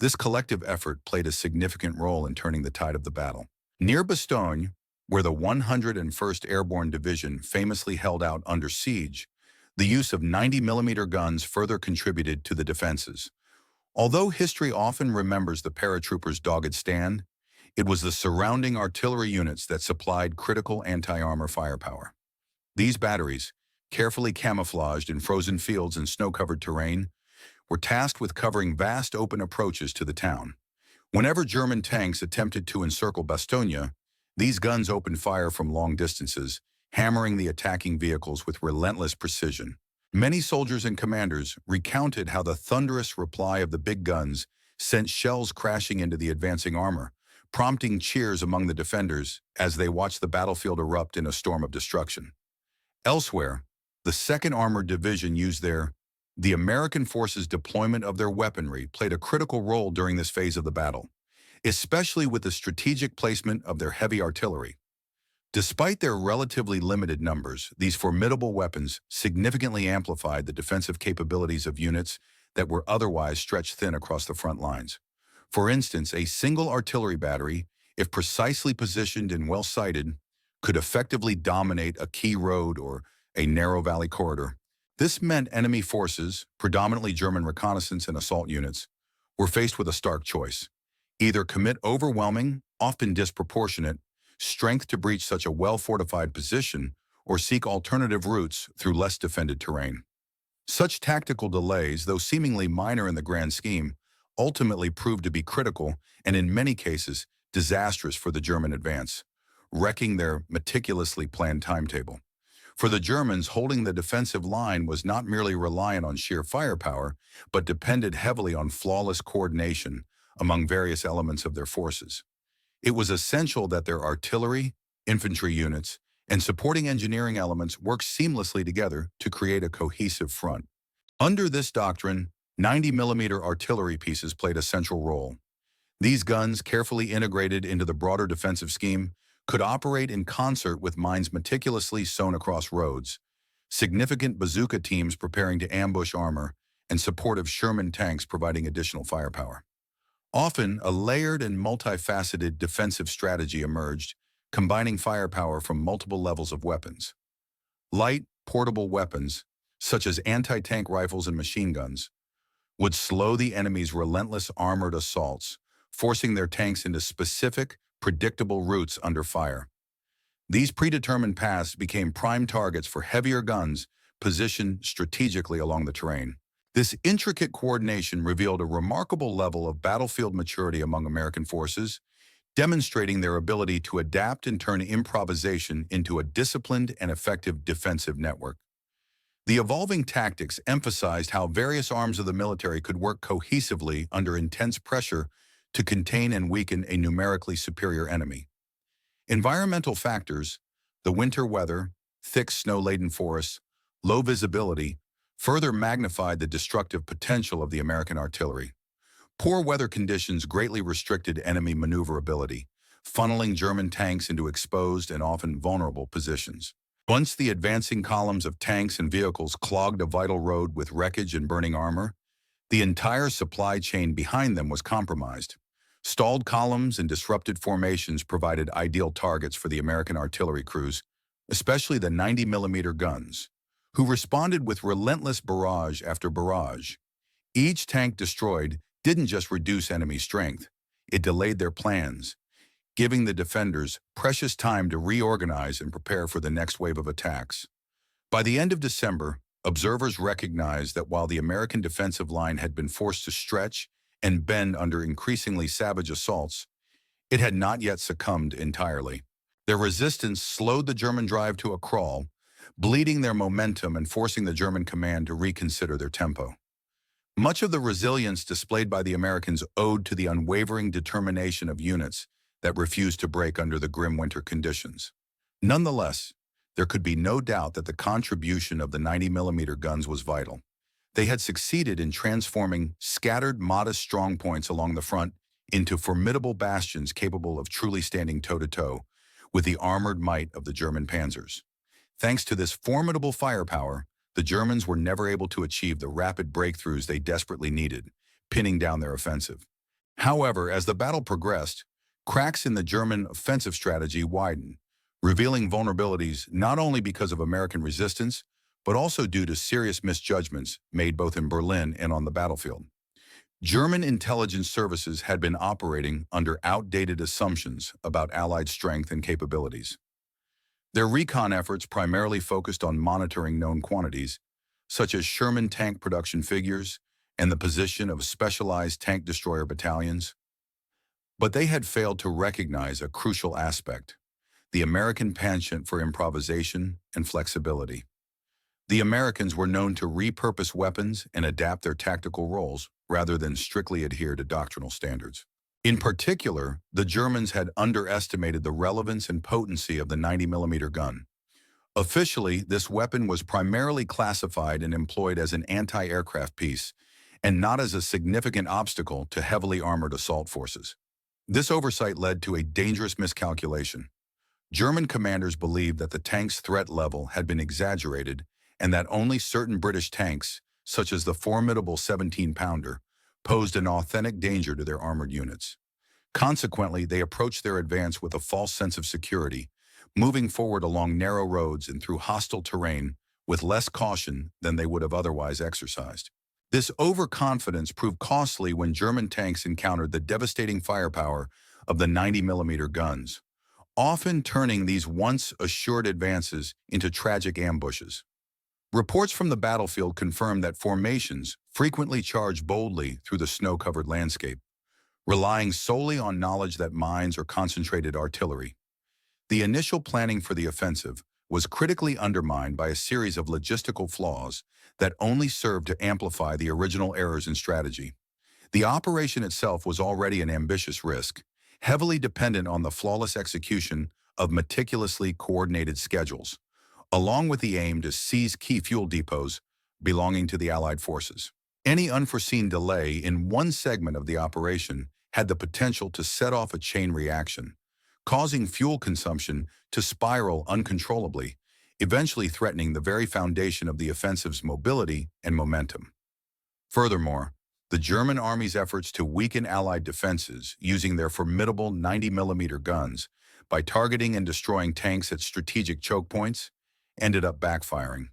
This collective effort played a significant role in turning the tide of the battle. Near Bastogne, where the 101st Airborne Division famously held out under siege, the use of 90mm guns further contributed to the defenses. Although history often remembers the paratroopers' dogged stand, it was the surrounding artillery units that supplied critical anti-armor firepower. These batteries, carefully camouflaged in frozen fields and snow-covered terrain, were tasked with covering vast open approaches to the town. Whenever German tanks attempted to encircle Bastogne, these guns opened fire from long distances, hammering the attacking vehicles with relentless precision. Many soldiers and commanders recounted how the thunderous reply of the big guns sent shells crashing into the advancing armor, prompting cheers among the defenders as they watched the battlefield erupt in a storm of destruction. Elsewhere, the 2nd Armored Division used the American forces' deployment of their weaponry played a critical role during this phase of the battle, especially with the strategic placement of their heavy artillery. Despite their relatively limited numbers, these formidable weapons significantly amplified the defensive capabilities of units that were otherwise stretched thin across the front lines. For instance, a single artillery battery, if precisely positioned and well-sighted, could effectively dominate a key road or a narrow valley corridor. This meant enemy forces, predominantly German reconnaissance and assault units, were faced with a stark choice: either commit overwhelming, often disproportionate, strength to breach such a well-fortified position, or seek alternative routes through less defended terrain. Such tactical delays, though seemingly minor in the grand scheme, ultimately proved to be critical and in many cases disastrous for the German advance, wrecking their meticulously planned timetable. For the Germans, holding the defensive line was not merely reliant on sheer firepower, but depended heavily on flawless coordination among various elements of their forces. It was essential that their artillery, infantry units, and supporting engineering elements work seamlessly together to create a cohesive front. Under this doctrine, 90mm artillery pieces played a central role. These guns, carefully integrated into the broader defensive scheme, could operate in concert with mines meticulously sewn across roads, significant bazooka teams preparing to ambush armor, and supportive Sherman tanks providing additional firepower. Often, a layered and multifaceted defensive strategy emerged, combining firepower from multiple levels of weapons. Light, portable weapons, such as anti-tank rifles and machine guns, would slow the enemy's relentless armored assaults, forcing their tanks into specific, predictable routes under fire. These predetermined paths became prime targets for heavier guns positioned strategically along the terrain. This intricate coordination revealed a remarkable level of battlefield maturity among American forces, demonstrating their ability to adapt and turn improvisation into a disciplined and effective defensive network. The evolving tactics emphasized how various arms of the military could work cohesively under intense pressure to contain and weaken a numerically superior enemy. Environmental factors, the winter weather, thick snow-laden forests, low visibility, further magnified the destructive potential of the American artillery. Poor weather conditions greatly restricted enemy maneuverability, funneling German tanks into exposed and often vulnerable positions. Once the advancing columns of tanks and vehicles clogged a vital road with wreckage and burning armor, the entire supply chain behind them was compromised. Stalled columns and disrupted formations provided ideal targets for the American artillery crews, especially the 90mm guns, who responded with relentless barrage after barrage. Each tank destroyed didn't just reduce enemy strength, it delayed their plans, giving the defenders precious time to reorganize and prepare for the next wave of attacks. By the end of December, observers recognized that while the American defensive line had been forced to stretch and bend under increasingly savage assaults, it had not yet succumbed entirely. Their resistance slowed the German drive to a crawl, bleeding their momentum and forcing the German command to reconsider their tempo. Much of the resilience displayed by the Americans owed to the unwavering determination of units that refused to break under the grim winter conditions. Nonetheless, there could be no doubt that the contribution of the 90mm guns was vital. They had succeeded in transforming scattered, modest strongpoints along the front into formidable bastions capable of truly standing toe-to-toe with the armored might of the German panzers. Thanks to this formidable firepower, the Germans were never able to achieve the rapid breakthroughs they desperately needed, pinning down their offensive. However, as the battle progressed, cracks in the German offensive strategy widened, revealing vulnerabilities not only because of American resistance, but also due to serious misjudgments made both in Berlin and on the battlefield. German intelligence services had been operating under outdated assumptions about Allied strength and capabilities. Their recon efforts primarily focused on monitoring known quantities, such as Sherman tank production figures and the position of specialized tank destroyer battalions. But they had failed to recognize a crucial aspect: the American penchant for improvisation and flexibility. The Americans were known to repurpose weapons and adapt their tactical roles rather than strictly adhere to doctrinal standards. In particular, the Germans had underestimated the relevance and potency of the 90mm gun. Officially, this weapon was primarily classified and employed as an anti-aircraft piece, and not as a significant obstacle to heavily armored assault forces. This oversight led to a dangerous miscalculation. German commanders believed that the tank's threat level had been exaggerated and that only certain British tanks, such as the formidable 17-pounder, posed an authentic danger to their armored units. Consequently, they approached their advance with a false sense of security, moving forward along narrow roads and through hostile terrain with less caution than they would have otherwise exercised. This overconfidence proved costly when German tanks encountered the devastating firepower of the 90mm guns, often turning these once assured advances into tragic ambushes. Reports from the battlefield confirmed that formations frequently charged boldly through the snow-covered landscape, relying solely on knowledge that mines or concentrated artillery. The initial planning for the offensive was critically undermined by a series of logistical flaws that only served to amplify the original errors in strategy. The operation itself was already an ambitious risk, heavily dependent on the flawless execution of meticulously coordinated schedules, along with the aim to seize key fuel depots belonging to the Allied forces. Any unforeseen delay in one segment of the operation had the potential to set off a chain reaction, causing fuel consumption to spiral uncontrollably, eventually threatening the very foundation of the offensive's mobility and momentum. Furthermore, the German army's efforts to weaken Allied defenses using their formidable 90mm guns by targeting and destroying tanks at strategic choke points ended up backfiring.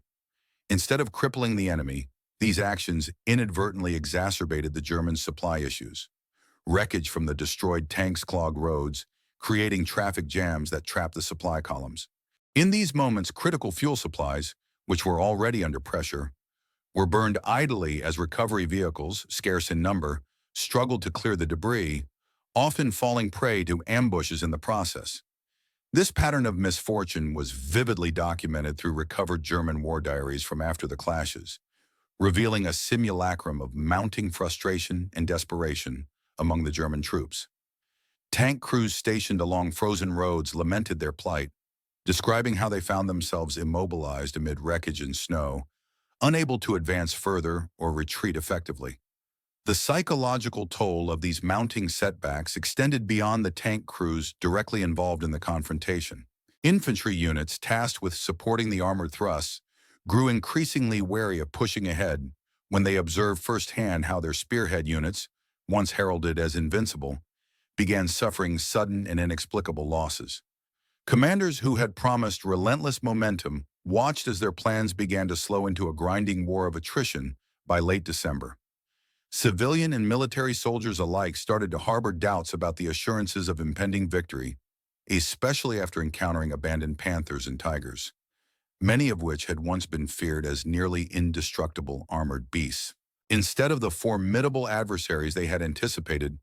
Instead of crippling the enemy, these actions inadvertently exacerbated the Germans' supply issues. Wreckage from the destroyed tanks clogged roads, creating traffic jams that trapped the supply columns. In these moments, critical fuel supplies, which were already under pressure, were burned idly as recovery vehicles, scarce in number, struggled to clear the debris, often falling prey to ambushes in the process. This pattern of misfortune was vividly documented through recovered German war diaries from after the clashes, revealing a simulacrum of mounting frustration and desperation among the German troops. Tank crews stationed along frozen roads lamented their plight, describing how they found themselves immobilized amid wreckage and snow, unable to advance further or retreat effectively. The psychological toll of these mounting setbacks extended beyond the tank crews directly involved in the confrontation. Infantry units tasked with supporting the armored thrusts grew increasingly wary of pushing ahead when they observed firsthand how their spearhead units, once heralded as invincible, began suffering sudden and inexplicable losses. Commanders who had promised relentless momentum watched as their plans began to slow into a grinding war of attrition by late December. Civilian and military soldiers alike started to harbor doubts about the assurances of impending victory, especially after encountering abandoned panthers and tigers, many of which had once been feared as nearly indestructible armored beasts. Instead of the formidable adversaries they had anticipated,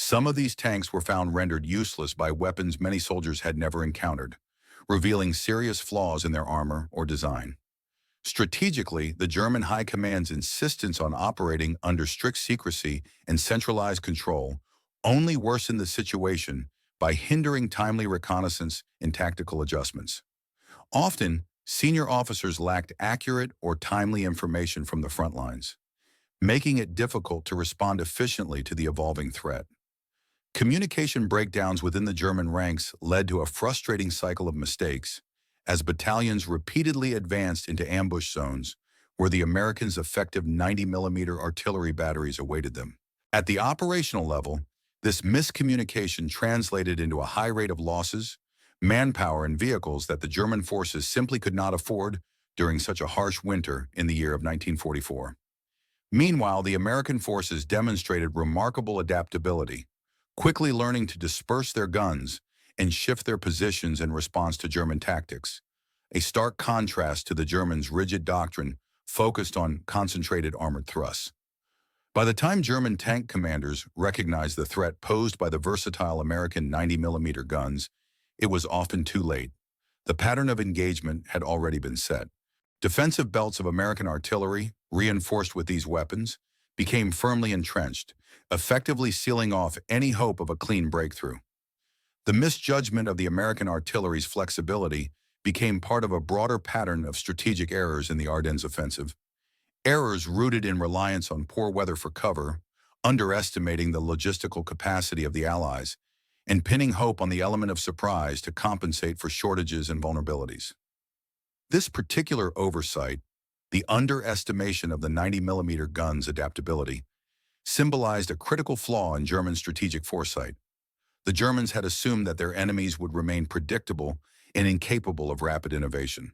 Some of these tanks were found rendered useless by weapons many soldiers had never encountered, revealing serious flaws in their armor or design. Strategically, the German High Command's insistence on operating under strict secrecy and centralized control only worsened the situation by hindering timely reconnaissance and tactical adjustments. Often, senior officers lacked accurate or timely information from the front lines, making it difficult to respond efficiently to the evolving threat. Communication breakdowns within the German ranks led to a frustrating cycle of mistakes as battalions repeatedly advanced into ambush zones where the Americans' effective 90mm artillery batteries awaited them. At the operational level, this miscommunication translated into a high rate of losses, manpower, and vehicles that the German forces simply could not afford during such a harsh winter in the year of 1944. Meanwhile, the American forces demonstrated remarkable adaptability, quickly learning to disperse their guns and shift their positions in response to German tactics, a stark contrast to the Germans' rigid doctrine focused on concentrated armored thrusts. By the time German tank commanders recognized the threat posed by the versatile American 90mm guns, it was often too late. The pattern of engagement had already been set. Defensive belts of American artillery, reinforced with these weapons, became firmly entrenched, effectively sealing off any hope of a clean breakthrough. The misjudgment of the American artillery's flexibility became part of a broader pattern of strategic errors in the Ardennes offensive. Errors rooted in reliance on poor weather for cover, underestimating the logistical capacity of the Allies, and pinning hope on the element of surprise to compensate for shortages and vulnerabilities. This particular oversight, the underestimation of the 90mm gun's adaptability, symbolized a critical flaw in German strategic foresight. The Germans had assumed that their enemies would remain predictable and incapable of rapid innovation,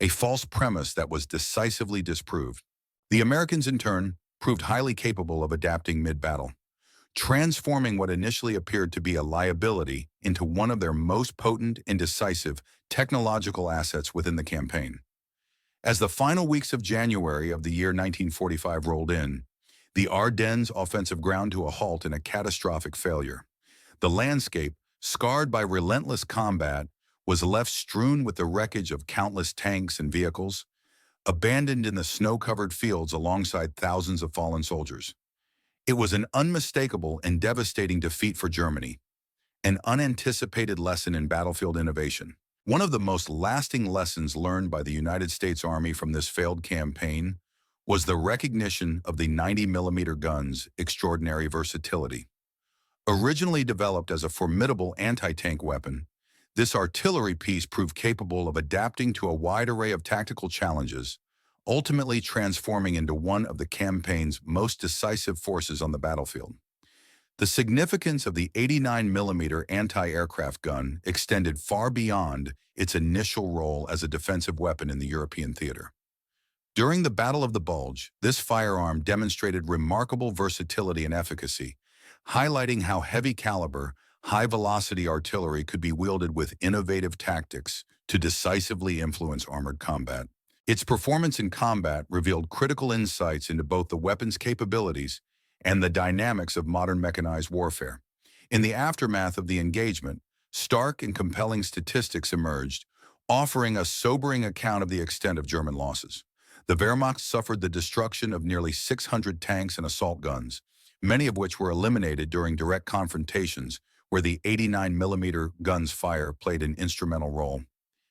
a false premise that was decisively disproved. The Americans, in turn, proved highly capable of adapting mid-battle, transforming what initially appeared to be a liability into one of their most potent and decisive technological assets within the campaign. As the final weeks of January of the year 1945 rolled in, the Ardennes offensive ground to a halt in a catastrophic failure. The landscape, scarred by relentless combat, was left strewn with the wreckage of countless tanks and vehicles, abandoned in the snow-covered fields alongside thousands of fallen soldiers. It was an unmistakable and devastating defeat for Germany, an unanticipated lesson in battlefield innovation. One of the most lasting lessons learned by the United States Army from this failed campaign was the recognition of the 90mm gun's extraordinary versatility. Originally developed as a formidable anti-tank weapon, this artillery piece proved capable of adapting to a wide array of tactical challenges, ultimately transforming into one of the campaign's most decisive forces on the battlefield. The significance of the 89mm anti-aircraft gun extended far beyond its initial role as a defensive weapon in the European theater. During the Battle of the Bulge, this firearm demonstrated remarkable versatility and efficacy, highlighting how heavy-caliber, high-velocity artillery could be wielded with innovative tactics to decisively influence armored combat. Its performance in combat revealed critical insights into both the weapon's capabilities and the dynamics of modern mechanized warfare. In the aftermath of the engagement, stark and compelling statistics emerged, offering a sobering account of the extent of German losses. The Wehrmacht suffered the destruction of nearly 600 tanks and assault guns, many of which were eliminated during direct confrontations where the 89mm gun's fire played an instrumental role.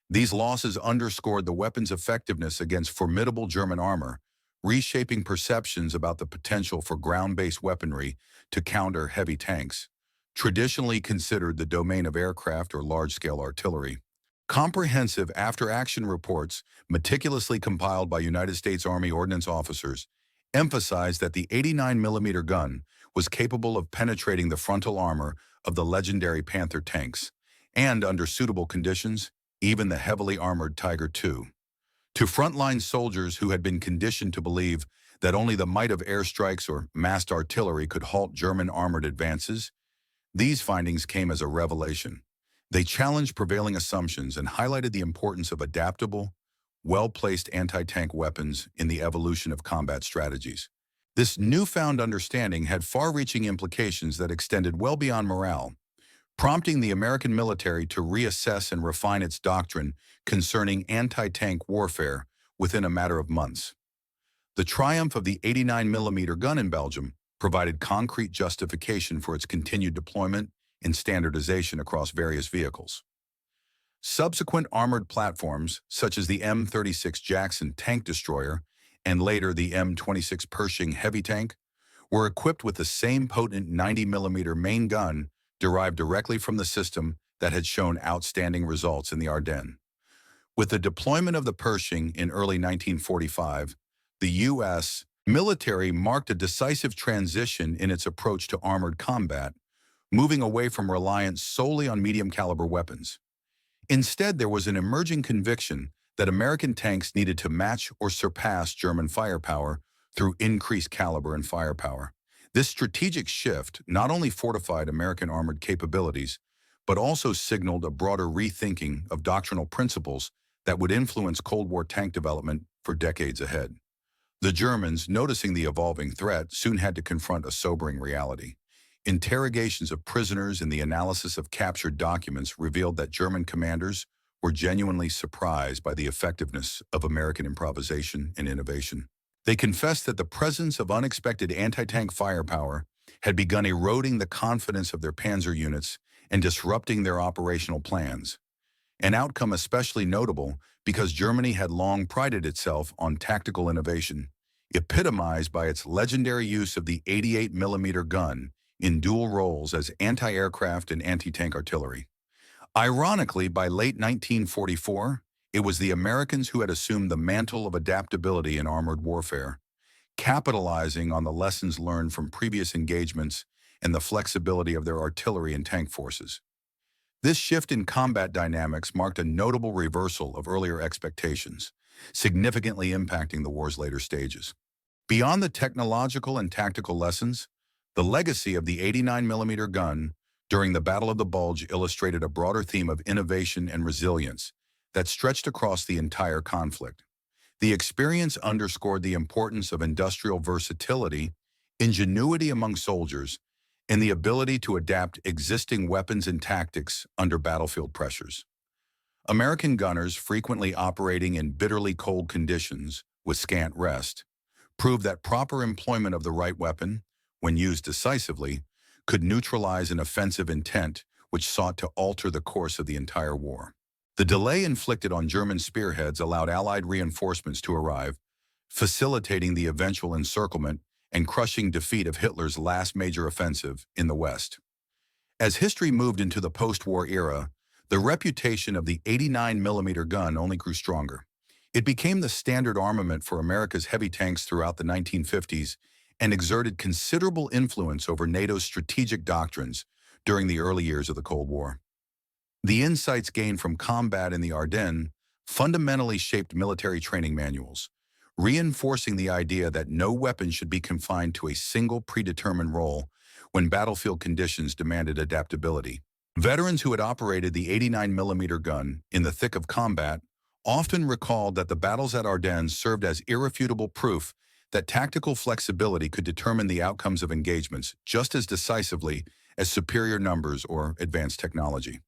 These losses underscored the weapon's effectiveness against formidable German armor, reshaping perceptions about the potential for ground-based weaponry to counter heavy tanks, traditionally considered the domain of aircraft or large-scale artillery. Comprehensive after-action reports, meticulously compiled by United States Army Ordnance officers, emphasized that the 89mm gun was capable of penetrating the frontal armor of the legendary Panther tanks, and under suitable conditions, even the heavily armored Tiger II. To frontline soldiers who had been conditioned to believe that only the might of airstrikes or massed artillery could halt German armored advances, these findings came as a revelation. They challenged prevailing assumptions and highlighted the importance of adaptable, well-placed anti-tank weapons in the evolution of combat strategies. This newfound understanding had far-reaching implications that extended well beyond morale, prompting the American military to reassess and refine its doctrine concerning anti-tank warfare within a matter of months. The triumph of the 89mm gun in Belgium provided concrete justification for its continued deployment and standardization across various vehicles. Subsequent armored platforms, such as the M36 Jackson tank destroyer and later the M26 Pershing heavy tank, were equipped with the same potent 90mm main gun derived directly from the system that had shown outstanding results in the Ardennes. With the deployment of the Pershing in early 1945, the U.S. military marked a decisive transition in its approach to armored combat, moving away from reliance solely on medium-caliber weapons. Instead, there was an emerging conviction that American tanks needed to match or surpass German firepower through increased caliber and firepower. This strategic shift not only fortified American armored capabilities, but also signaled a broader rethinking of doctrinal principles that would influence Cold War tank development for decades ahead. The Germans, noticing the evolving threat, soon had to confront a sobering reality. Interrogations of prisoners and the analysis of captured documents revealed that German commanders were genuinely surprised by the effectiveness of American improvisation and innovation. They confessed that the presence of unexpected anti-tank firepower had begun eroding the confidence of their panzer units and disrupting their operational plans, an outcome especially notable because Germany had long prided itself on tactical innovation, epitomized by its legendary use of the 88mm gun in dual roles as anti-aircraft and anti-tank artillery. Ironically, by late 1944, it was the Americans who had assumed the mantle of adaptability in armored warfare, capitalizing on the lessons learned from previous engagements and the flexibility of their artillery and tank forces. This shift in combat dynamics marked a notable reversal of earlier expectations, significantly impacting the war's later stages. Beyond the technological and tactical lessons, the legacy of the 89mm gun during the Battle of the Bulge illustrated a broader theme of innovation and resilience that stretched across the entire conflict. The experience underscored the importance of industrial versatility, ingenuity among soldiers, and the ability to adapt existing weapons and tactics under battlefield pressures. American gunners, frequently operating in bitterly cold conditions with scant rest, proved that proper employment of the right weapon, when used decisively, could neutralize an offensive intent which sought to alter the course of the entire war. The delay inflicted on German spearheads allowed Allied reinforcements to arrive, facilitating the eventual encirclement and crushing defeat of Hitler's last major offensive in the West. As history moved into the post-war era, the reputation of the 89mm gun only grew stronger. It became the standard armament for America's heavy tanks throughout the 1950s and exerted considerable influence over NATO's strategic doctrines during the early years of the Cold War. The insights gained from combat in the Ardennes fundamentally shaped military training manuals, reinforcing the idea that no weapon should be confined to a single predetermined role when battlefield conditions demanded adaptability. Veterans who had operated the 89mm gun in the thick of combat often recalled that the battles at Ardennes served as irrefutable proof that tactical flexibility could determine the outcomes of engagements just as decisively as superior numbers or advanced technology.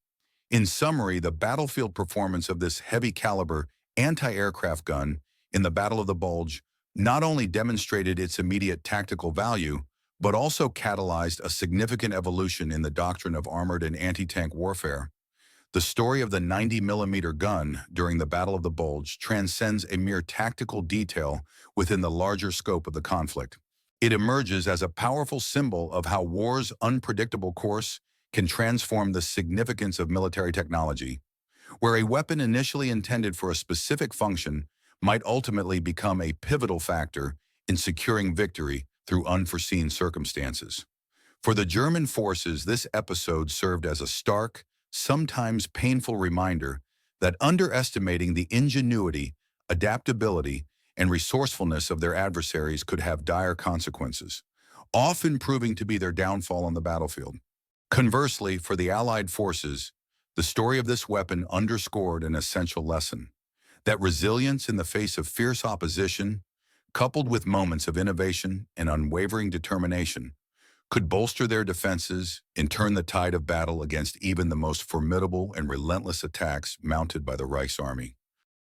In summary, the battlefield performance of this heavy-caliber anti-aircraft gun in the Battle of the Bulge not only demonstrated its immediate tactical value, but also catalyzed a significant evolution in the doctrine of armored and anti-tank warfare. The story of the 90mm gun during the Battle of the Bulge transcends a mere tactical detail within the larger scope of the conflict. It emerges as a powerful symbol of how war's unpredictable course can transform the significance of military technology, where a weapon initially intended for a specific function might ultimately become a pivotal factor in securing victory through unforeseen circumstances. For the German forces, this episode served as a stark, sometimes painful reminder that underestimating the ingenuity, adaptability, and resourcefulness of their adversaries could have dire consequences, often proving to be their downfall on the battlefield. Conversely, for the Allied forces, the story of this weapon underscored an essential lesson: that resilience in the face of fierce opposition, coupled with moments of innovation and unwavering determination, could bolster their defenses and turn the tide of battle against even the most formidable and relentless attacks mounted by the Reich's army.